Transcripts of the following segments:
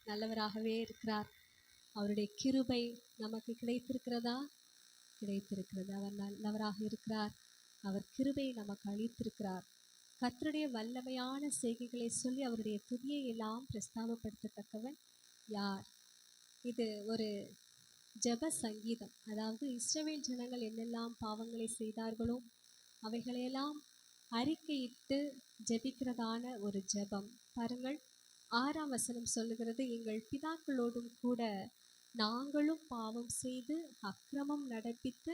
நல்லவராகவே இருக்கிறார். அவருடைய கிருபை நமக்கு கிடைத்திருக்கிறதா? கிடைத்திருக்கிறது. அவர் நல்லவராக இருக்கிறார். அவர் கிருபையை நமக்கு அளித்திருக்கிறார். கர்த்தருடைய வல்லமையான செய்கைகளை சொல்லி அவருடைய துதியை எல்லாம் பிரஸ்தாபப்படுத்தத்தக்கவன் யார்? இது ஒரு ஜெப சங்கீதம். அதாவது இஸ்ரவேல் ஜனங்கள் என்னெல்லாம் பாவங்களை செய்தார்களோ அவைகளையெல்லாம் அறிக்கையிட்டு ஜெபிக்கிறதான ஒரு ஜெபம். பாருங்கள், 6ஆம் வசனம் சொல்லுகிறது, எங்கள் பிதாக்களோடும் கூட நாங்களும் பாவம் செய்து அக்கிரமம் நடப்பித்து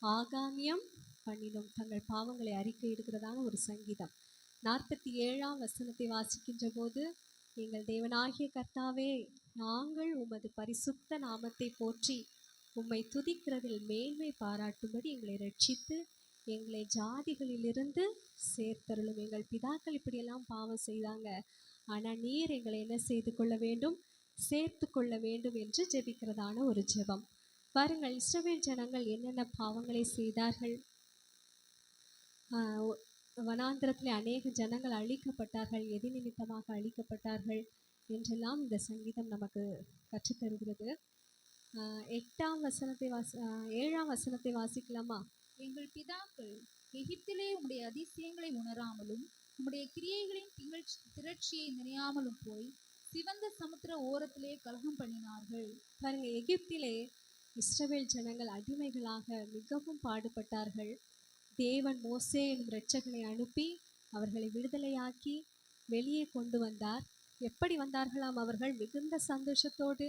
ஆகாமியம் பண்ணினோம். தங்கள் பாவங்களை அறிக்கையிடுகிறதான ஒரு சங்கீதம். 47ஆம் வசனத்தை வாசிக்கின்ற போது, எங்கள் தேவனாகிய கர்த்தாவே, நாங்கள் உமது பரிசுத்த நாமத்தை போற்றி உம்மை துதிக்கிறதில் மேன்மை பாராட்டும்படி எங்களை ரட்சித்து எங்களை ஜாதிகளிலிருந்து சேர்த்தருளும். எங்கள் பிதாக்கள் இப்படியெல்லாம் பாவம் செய்தாங்க, ஆனால் நீர் எங்களை என்ன செய்து கொள்ள வேண்டும்? சேர்த்து கொள்ள வேண்டும் என்று ஜெபிக்கிறதான ஒரு ஜெபம். பாருங்கள், இஸ்ரவேல் ஜனங்கள் என்னென்ன பாவங்களை செய்தார்கள். வனாந்திரத்திலே அநேக ஜனங்கள் அழிக்கப்பட்டார்கள். எது நிமித்தமாக அழிக்கப்பட்டார்கள் என்றெல்லாம் இந்த சங்கீதம் நமக்கு கற்றுத்தருகிறது. 7ஆம் வசனத்தை வாசிக்கலாமா? எங்கள் பிதாக்கள் எகிப்திலே உம்முடைய அதிசயங்களை உணராமலும் உம்முடைய கிரியைகளின் திரட்சியை நினையாமலும் போய் சிவந்த சமுத்திர ஓரத்திலே கலகம் பண்ணினார்கள். பாருங்க, எகிப்திலே இஸ்ரவேல் ஜனங்கள் அடிமைகளாக மிகவும் பாடுபட்டார்கள். தேவன் மோசே எனும் இரட்சகனை அனுப்பி அவர்களை விடுதலையாக்கி வெளியே கொண்டு வந்தார். எப்படி வந்தார்களாம்? அவர்கள் மிகுந்த சந்தோஷத்தோடு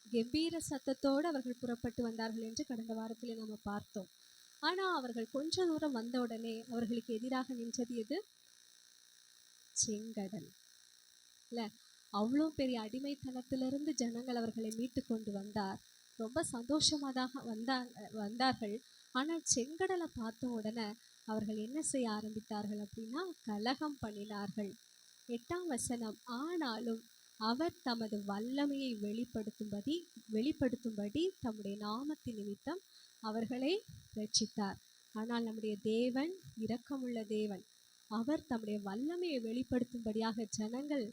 கம்பீர சத்தத்தோடு அவர்கள் புறப்பட்டு வந்தார்கள் என்று கடந்த வாரத்தில் நம்ம பார்த்தோம். ஆனால் அவர்கள் கொஞ்ச தூரம் வந்த உடனே அவர்களுக்கு எதிராக நின்றது எது? செங்கடல். இல்லை, அவ்வளோ பெரிய அடிமைத்தனத்திலிருந்து ஜனங்கள் அவர்களை மீட்டு கொண்டு வந்தார். ரொம்ப சந்தோஷமாக வந்தார்கள். ஆனால் செங்கடலை பார்த்த உடனே அவர்கள் என்ன செய்ய ஆரம்பித்தார்கள் அப்படின்னா, கலகம் பண்ணினார்கள். 8ஆம் வசனம், ஆனாலும் அவர் தமது வல்லமையை வெளிப்படுத்தும்படி தம்முடைய நாமத்தின் நிமித்தம் அவர்களை ரட்சித்தார். ஆனால் நம்முடைய தேவன் இரக்கமுள்ள தேவன். அவர் தம்முடைய வல்லமையை வெளிப்படுத்தும்படியாக ஜனங்கள்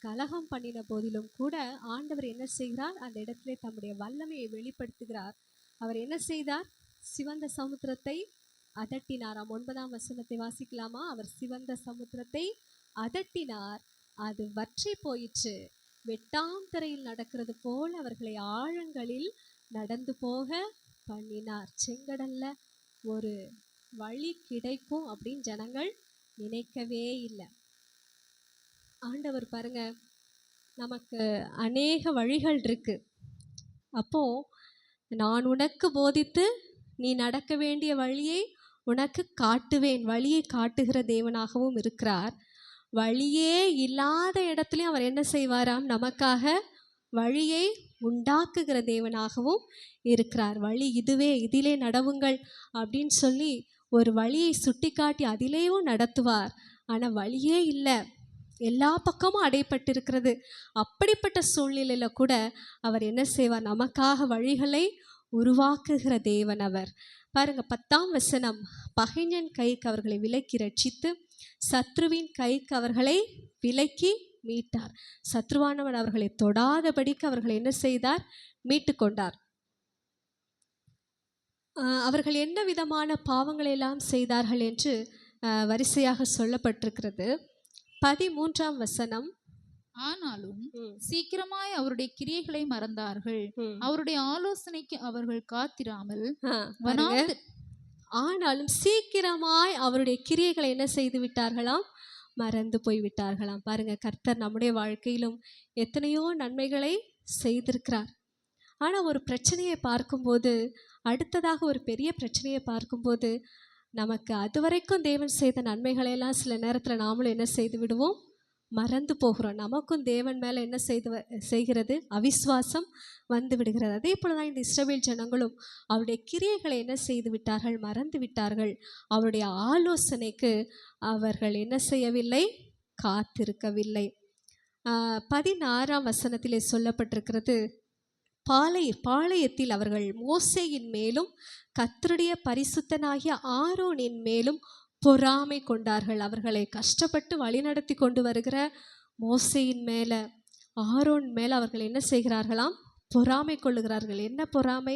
கலகம் பண்ணின போதிலும் கூட ஆண்டவர் என்ன செய்கிறார்? அந்த இடத்திலே தம்முடைய வல்லமையை வெளிப்படுத்துகிறார். அவர் என்ன செய்தார்? சிவந்த சமுத்திரத்தை அதட்டினாராம். 9ஆம் வசனத்தை வாசிக்கலாமா? அவர் சிவந்த சமுத்திரத்தை அதட்டினார், அது வற்றி போயிற்று. வெட்டாந்தரையில் நடக்கிறது போல அவர்களை ஆழங்களில் நடந்து போக பண்ணினார். செங்கடல்ல ஒரு வழி கிடைக்கும் அப்படின்னு ஜனங்கள் நினைக்கவே இல்லை. ஆண்டவர் பாருங்க, நமக்கு அநேக வழிகள் இருக்கு. அப்போ நான் உனக்கு போதித்து நீ நடக்க வேண்டிய வழியை உனக்கு காட்டுவேன். வழியை காட்டுகிற தேவனாகவும் இருக்கிறார். வழியே இல்லாத இடத்துலையும் அவர் என்ன செய்வாராம்? நமக்காக வழியை உண்டாக்குகிற தேவனாகவும் இருக்கிறார். வழி இதுவே, இதிலே நடவுங்கள் அப்படின்னு சொல்லி ஒரு வழியை சுட்டி காட்டி அதிலேயும் நடத்துவார். ஆனால் வழியே இல்லை, எல்லா பக்கமும் அடைப்பட்டிருக்கிறது. அப்படிப்பட்ட சூழ்நிலையில் கூட அவர் என்ன செய்வார்? நமக்காக வழிகளை உருவாக்குகிற தேவன் அவர். பாருங்க, 10ஆம் வசனம், பகைஞன் கைக்கு அவர்களை விலக்கி ரட்சித்து சத்ருவின் கைக்கு அவர்களை விலக்கி மீட்டார். சத்ருவானவன் அவர்களை தொடாதபடிக்கு அவர்களை என்ன செய்தார்? மீட்டு கொண்டார். அவர்கள் என்ன விதமான பாவங்களை எல்லாம் செய்தார்கள் என்று வரிசையாக சொல்லப்பட்டிருக்கிறது. 13ஆம் வசனம், ஆனாலும் சீக்கிரமாய் அவருடைய கிரியைகளை மறந்தார்கள், அவருடைய ஆலோசனைக்கு அவர்கள் காத்திராமல். ஆனாலும் சீக்கிரமாய் அவருடைய கிரியைகளை என்ன செய்து விட்டார்களாம்? மறந்து போய் விட்டார்களாம். பாருங்க, கர்த்தர் நம்முடைய வாழ்க்கையிலும் எத்தனையோ நன்மைகளை செய்திருக்கிறார். ஆனால் ஒரு பிரச்சனையை பார்க்கும்போது, அடுத்ததாக ஒரு பெரிய பிரச்சனையை பார்க்கும்போது, நமக்கு அதுவரைக்கும் தேவன் செய்த நன்மைகளையெல்லாம் சில நேரத்தில் நாமளும் என்ன செய்து விடுவோம்? மறந்து போகிறோம். நமக்கும் தேவன் மேலே என்ன செய்கிறது? அவிசுவாசம் வந்து விடுகிறது. அதே போலதான் இந்த இஸ்ரவேல் ஜனங்களும் அவருடைய கிரியைகளை என்ன செய்து விட்டார்கள்? மறந்து விட்டார்கள். அவருடைய ஆலோசனைக்கு அவர்கள் என்ன செய்யவில்லை? காத்திருக்கவில்லை. 16ஆம் வசனத்திலே சொல்லப்பட்டிருக்கிறது, பாளையத்தில் அவர்கள் மோசேயின் மேலும் கர்த்தருடைய பரிசுத்தனாகிய ஆரோனின் மேலும் பொறாமை கொண்டார்கள். அவர்களை கஷ்டப்பட்டு வழிநடத்தி கொண்டு வருகிற மோசேயின் மேலே, ஆரோன் மேல் அவர்கள் என்ன செய்கிறார்களாம்? பொறாமை கொள்ளுகிறார்கள். என்ன பொறாமை?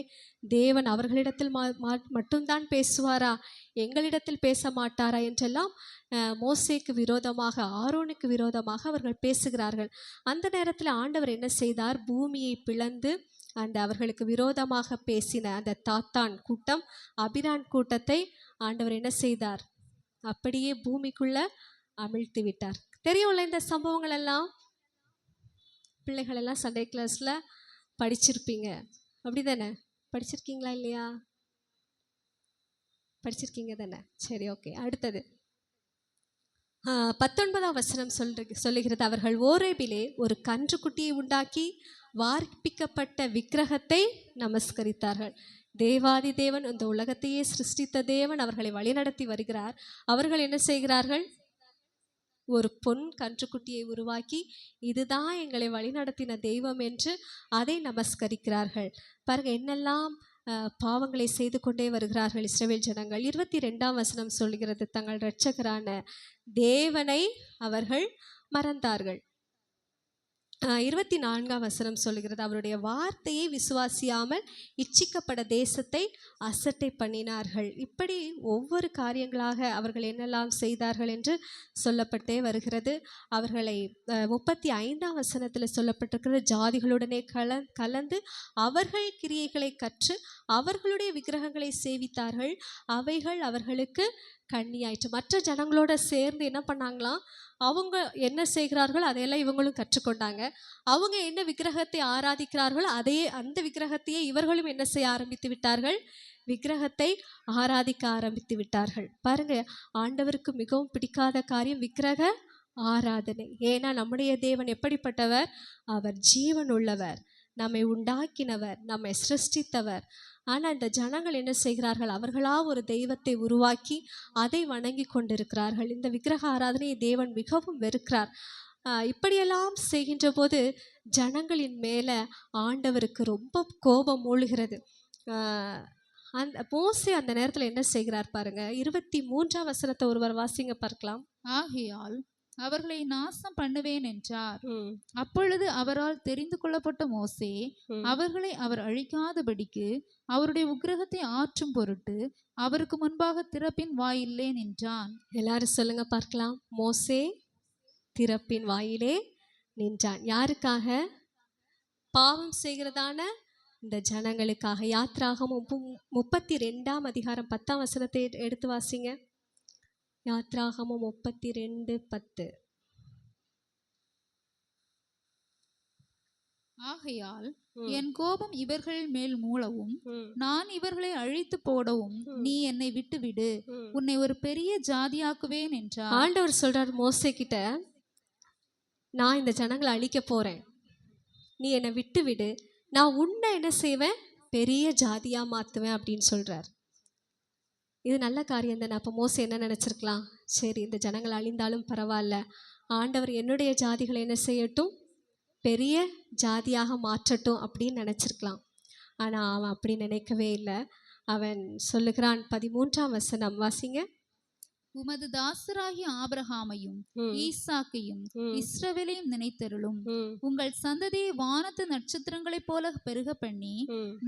தேவன் அவர்களிடத்தில் மட்டும்தான் பேசுவாரா, எங்களிடத்தில் பேச மாட்டாரா என்றெல்லாம் மோசேக்கு விரோதமாக, ஆரோனுக்கு விரோதமாக அவர்கள் பேசுகிறார்கள். அந்த நேரத்தில் ஆண்டவர் என்ன செய்தார்? பூமியை பிளந்து அந்த அவர்களுக்கு விரோதமாக பேசின அந்த தாத்தான் கூட்டம், அபிரான் கூட்டத்தை ஆண்டவர் என்ன செய்தார்? அப்படியே பூமிக்குள்ள அமிழ்த்தி விட்டார். தெரியும்ல இந்த சம்பவங்கள் எல்லாம்? பிள்ளைகள் எல்லாம் சண்டே கிளாஸ்ல படிச்சிருப்பீங்க, அப்படி தானே? படிச்சிருக்கீங்களா இல்லையா? படிச்சிருக்கீங்க தானே? சரி, ஓகே. அடுத்தது 19ஆம் வசனம் சொல்லுகிறது, அவர்கள் ஓரேபிலே ஒரு கன்றுக்குட்டியை உண்டாக்கி வார்ப்பிக்கப்பட்ட விக்கிரகத்தை நமஸ்கரித்தார்கள். தேவாதி தேவன், இந்த உலகத்தையே சிருஷ்டித்த தேவன் அவர்களை வழிநடத்தி வருகிறார். அவர்கள் என்ன செய்கிறார்கள்? ஒரு பொன் கன்றுக்குட்டியை உருவாக்கி இதுதான் எங்களை வழிநடத்தின தெய்வம் என்று அதை நமஸ்கரிக்கிறார்கள். பாருங்க, என்னெல்லாம் பாவங்களை செய்து கொண்டே வருகிறார்கள் இஸ்ரவேல் ஜனங்கள். 22ஆம் வசனம் சொல்கிறது, தங்கள் இரட்சகரான தேவனை அவர்கள் மறந்தார்கள். 24ஆம் வசனம் சொல்லுகிறது, அவருடைய வார்த்தையை விசுவாசியாமல் இச்சிக்கப்பட்ட தேசத்தை அசட்டை பண்ணினார்கள். இப்படி ஒவ்வொரு காரியங்களாக அவர்கள் என்னெல்லாம் செய்தார்கள் என்று சொல்லப்பட்டே வருகிறது. அவர்களை 35ஆம் வசனத்தில் சொல்லப்பட்டிருக்கிறது, ஜாதிகளுடனே கலந்து அவர்கள் கிரியைகளை கற்று அவர்களுடைய விக்கிரகங்களை சேவித்தார்கள். அவைகள் அவர்களுக்கு கண்ணியாயிற்று. மற்ற ஜனங்களோட சேர்ந்து என்ன பண்ணாங்களாம்? அவங்க என்ன செய்கிறார்கள் அதையெல்லாம் இவங்களும் கற்றுக்கொண்டாங்க. அவங்க என்ன விக்கிரகத்தை ஆராதிக்கிறார்களோ அந்த விக்கிரகத்தையே இவர்களும் என்ன செய்ய ஆரம்பித்து விட்டார்கள்? விக்கிரகத்தை ஆராதிக்க ஆரம்பித்து விட்டார்கள். பாருங்க, ஆண்டவருக்கு மிகவும் பிடிக்காத காரியம் விக்கிரக ஆராதனை. ஏன்னா நம்முடைய தேவன் எப்படிப்பட்டவர்? அவர் ஜீவன் உள்ளவர், நம்மை உண்டாக்கினவர், நம்மை சிருஷ்டித்தவர். ஆனால் இந்த ஜனங்கள் என்ன செய்கிறார்கள்? அவர்களா ஒரு தெய்வத்தை உருவாக்கி அதை வணங்கி கொண்டிருக்கிறார்கள். இந்த விக்கிரக ஆராதனையை தேவன் மிகவும் வெறுக்கிறார். இப்படியெல்லாம் செய்கின்ற போது ஜனங்களின் மேலே ஆண்டவருக்கு ரொம்ப கோபம் மூழ்கிறது. அந்த மோசே அந்த நேரத்தில் என்ன செய்கிறார் பாருங்க, 23ஆம் வசனத்தை ஒருவர் வாசிங்க பார்க்கலாம். ஆகையால் அவர்களை நாசம் பண்ணுவேன் என்றார். அப்பொழுது அவரால் தெரிந்து கொள்ளப்பட்ட மோசே அவர்களை அவர் அழிக்காதபடிக்கு அவருடைய உக்கிரகத்தை ஆற்றும் பொருட்டு அவருக்கு முன்பாக திறப்பின் வாயிலே நின்றான். எல்லாரும் சொல்லுங்க பார்க்கலாம். மோசே திறப்பின் வாயிலே நின்றான். யாருக்காக? பாவம் செய்கிறதான இந்த ஜனங்களுக்காக. யாத்ராகமம் 32ஆம் அதிகாரம் 10ஆம் வசனத்தை எடுத்து வாசிங்க. யாத்ராகமம் 32:10. ஆகையால் என் கோபம் இவர்கள் மேல் மூளவும் நான் இவர்களை அழித்து போடவும் நீ என்னை விட்டுவிடு, உன்னை ஒரு பெரிய ஜாதியாக்குவேன் என்றார். ஆண்டவர் சொல்றார் மோசே கிட்ட, நான் இந்த ஜனங்களை அழிக்க போறேன், நீ என்னை விட்டு விடு, நான் உன்னை என்ன செய்வேன்? பெரிய ஜாதியா மாத்துவேன் அப்படின்னு சொல்றார். இது நல்ல காரியம் தானே? அப்போ மோசே என்ன நினச்சிருக்கலாம்? சரி, இந்த ஜனங்கள் அழிந்தாலும் பரவாயில்ல, ஆண்டவர் என்னுடைய ஜாதிகளை என்ன செய்யட்டும்? பெரிய ஜாதியாக மாற்றட்டும் அப்படின்னு நினச்சிருக்கலாம். ஆனால் அவன் அப்படி நினைக்கவே இல்லை. அவன் சொல்லுகிறான், 13ஆம் வசனம் வாசிங்க. உமது தாசராகிய ஆபிரகாமையும் ஈசாக்கையும் இஸ்ரவேலையும் நினைத்தருளும். உங்கள் சந்ததியை வானத்து நட்சத்திரங்களைப் போல பெருக பண்ணி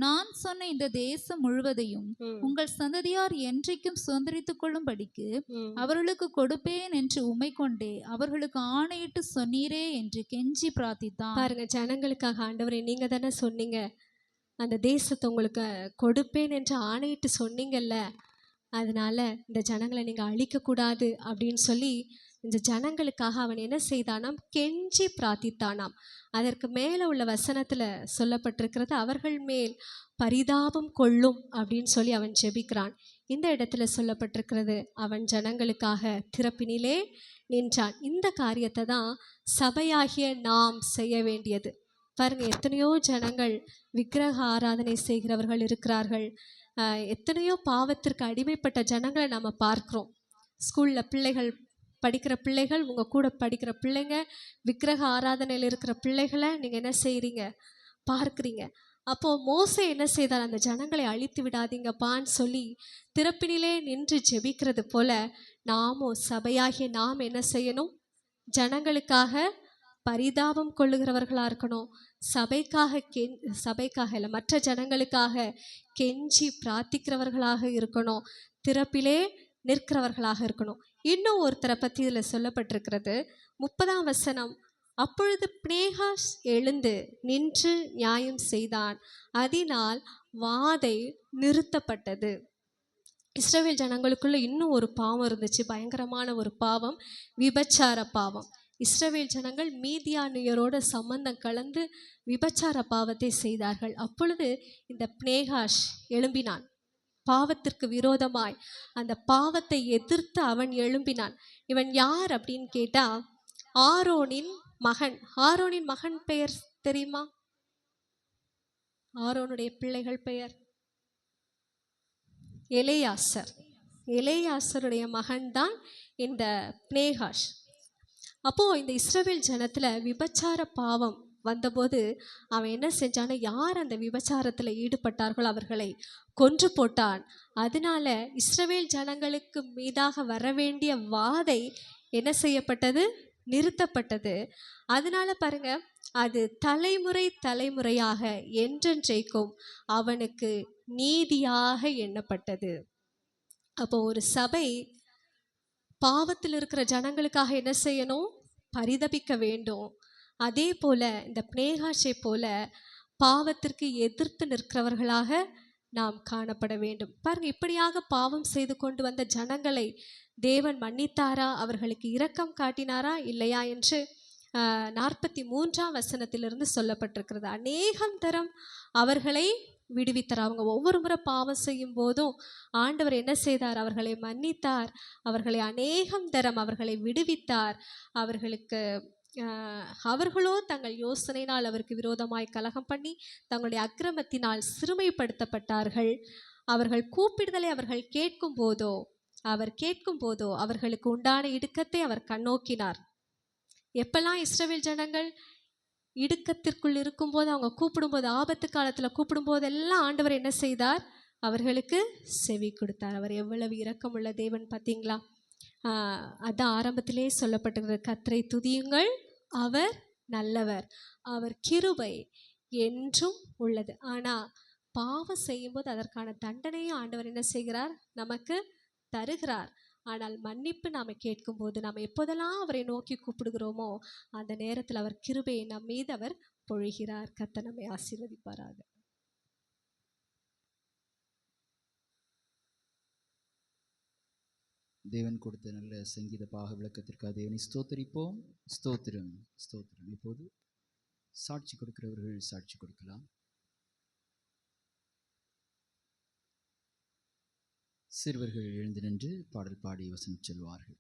நான் சொன்ன இந்த தேசம் முழுவதையும் உங்கள் சந்ததியார் என்றைக்கும் சுதந்திரித்துக் கொள்ளும்படிக்கு அவர்களுக்கு கொடுப்பேன் என்று உம்மை கொண்டே அவர்களுக்கு ஆணையிட்டு சொன்னீரே என்று கெஞ்சி பிரார்த்தித்தான். பாருங்க, ஜனங்களுக்காக ஆண்டவரே, நீங்க தானே சொன்னீங்க அந்த தேசத்தை உங்களுக்கு கொடுப்பேன் என்று ஆணையிட்டு சொன்னீங்கல்ல, அதனால இந்த ஜனங்களை நீங்கள் அழிக்கக்கூடாது அப்படின்னு சொல்லி இந்த ஜனங்களுக்காக அவன் என்ன செய்தானாம்? கெஞ்சி பிரார்த்தித்தானாம். அதற்கு மேலே உள்ள வசனத்தில் சொல்லப்பட்டிருக்கிறது, அவர்கள் மேல் பரிதாபம் கொள்ளும் அப்படின்னு சொல்லி அவன் ஜெபிக்கிறான். இந்த இடத்துல சொல்லப்பட்டிருக்கிறது, அவன் ஜனங்களுக்காக திறப்பினிலே நின்றான். இந்த காரியத்தை தான் சபையாகிய நாம் செய்ய வேண்டியது. பாருங்க, எத்தனையோ ஜனங்கள் விக்கிரக ஆராதனை செய்கிறவர்கள் இருக்கிறார்கள். எத்தனையோ பாவத்திற்கு அடிமைப்பட்ட ஜனங்களை நம்ம பார்க்குறோம். ஸ்கூலில் பிள்ளைகள் படிக்கிற பிள்ளைகள், உங்கள் கூட படிக்கிற பிள்ளைங்க, விக்கிரக ஆராதனையில் இருக்கிற பிள்ளைகளை நீங்கள் என்ன செய்கிறீங்க? பார்க்குறீங்க. அப்போது மோசே என்ன செய்தார்? அந்த ஜனங்களை அழித்து விடாதீங்கப்பான்னு சொல்லி திறப்பினிலே நின்று ஜெபிக்கிறது போல நாமும் சபையாகிய நாம் என்ன செய்யணும்? ஜனங்களுக்காக பரிதாபம் கொள்ளுகிறவர்களாக இருக்கணும். சபைக்காக இல்லை, மற்ற ஜனங்களுக்காக கெஞ்சி பிரார்த்திக்கிறவர்களாக இருக்கணும். திறப்பிலே நிற்கிறவர்களாக இருக்கணும். இன்னும் ஒருத்தரை பற்றி இதில் சொல்லப்பட்டிருக்கிறது. 30ஆம் வசனம். அப்பொழுது பினேகாஸ் எழுந்து நின்று நியாயம் செய்தான், அதனால் வாதை நிறுத்தப்பட்டது. இஸ்ரவேல் ஜனங்களுக்குள்ள இன்னும் ஒரு பாவம் இருந்துச்சு, பயங்கரமான ஒரு பாவம், விபச்சார பாவம். இஸ்ரவேல் ஜனங்கள் மீதியானியரோட சம்பந்தம் கலந்து விபச்சார பாவத்தை செய்தார்கள். அப்பொழுது இந்த பினேகாஸ் எழும்பினான், பாவத்திற்கு விரோதமாய் அந்த பாவத்தை எதிர்த்து அவன் எழும்பினான். இவன் யார் அப்படின்னு கேட்டா, ஆரோனின் மகன். ஆரோனின் மகன் பெயர் தெரியுமா? ஆரோனுடைய பிள்ளைகள் பெயர் எலெயாசர். எலெயாசருடைய மகன்தான் இந்த பினேகாஸ். அப்போ இந்த இஸ்ரவேல் ஜனத்துல விபச்சார பாவம் வந்தபோது அவன் என்ன செஞ்சான, யார் அந்த விபச்சாரத்தில் ஈடுபட்டார்களோ அவர்களை கொன்று போட்டான். அதனால இஸ்ரவேல் ஜனங்களுக்கு மீதாக வரவேண்டிய வாதை என்ன செய்யப்பட்டது? நிறுத்தப்பட்டது. அதனால பாருங்க, அது தலைமுறை தலைமுறையாக என்றென்றைக்கும் அவனுக்கு நீதியாக எண்ணப்பட்டது. அப்போ ஒரு சபை பாவத்தில் இருக்கிற ஜனங்களுக்காக என்ன செய்யணும்? பரிதபிக்க வேண்டும். அதே போல இந்த பினேகாசை போல பாவத்திற்கு எதிர்த்து நிற்கிறவர்களாக நாம் காணப்பட வேண்டும். பாருங்க, இப்படியாக பாவம் செய்து கொண்டு வந்த ஜனங்களை தேவன் மன்னித்தாரா? அவர்களுக்கு இரக்கம் காட்டினாரா இல்லையா என்று 43ஆம் வசனத்திலிருந்து சொல்லப்பட்டிருக்கிறது. அநேகம் தரம் அவர்களை விடுவித்தார். அவங்க ஒவ்வொரு முறை பாவம் செய்யும் போதும் ஆண்டவர் என்ன செய்தார்? அவர்களை மன்னித்தார். அவர்களை அநேகம் தரம் அவர்களை விடுவித்தார். அவர்களோ தங்கள் யோசனையினால் அவருக்கு விரோதமாய் கலகம் பண்ணி தங்களுடைய அக்கிரமத்தினால் சிறுமைப்படுத்தப்பட்டார்கள். அவர்கள் கூப்பிடுதலை அவர் கேட்கும் போதோ அவர்களுக்கு உண்டான இடுக்கத்தை அவர் கண்ணோக்கினார். எப்பெல்லாம் இஸ்ரவேல் ஜனங்கள் இடுக்கத்திற்குள் இருக்கும்போது, அவங்க கூப்பிடும்போது, ஆபத்து காலத்தில் கூப்பிடும் போதெல்லாம் ஆண்டவர் என்ன செய்தார்? அவர்களுக்கு செவி கொடுத்தார். அவர் எவ்வளவு இரக்கமுள்ள தேவன் பார்த்தீங்களா? அதான் ஆரம்பத்திலே சொல்லப்பட்டிருக்கிறது, கர்த்தரை துதியுங்கள், அவர் நல்லவர், அவர் கிருபை என்றும் உள்ளது. ஆனால் பாவம் செய்யும்போது அதற்கான தண்டனையும் ஆண்டவர் என்ன செய்கிறார்? நமக்கு தருகிறார். ஆனால் மன்னிப்பு நாம் கேட்கும்போது, நாம் எப்போதெல்லாம் அவரை நோக்கி கூப்பிடுகிறோமோ அந்த நேரத்தில் அவர் கிருபையை நம் மீது அவர் பொழிகிறார். கர்த்தர் நம்மை ஆசீர்வதிப்பாராக. தேவன் கொடுத்த நல்ல சங்கீத பாக விளக்கத்திற்காக தேவனை ஸ்தோத்தரிப்போம். ஸ்தோத்திரம், ஸ்தோத்திரம். இப்போது சாட்சி கொடுக்கிறவர்கள் சாட்சி கொடுக்கலாம். சிறுவர்கள் எழுந்து நின்று பாடல் பாடி வசனம் சொல்வார்கள்.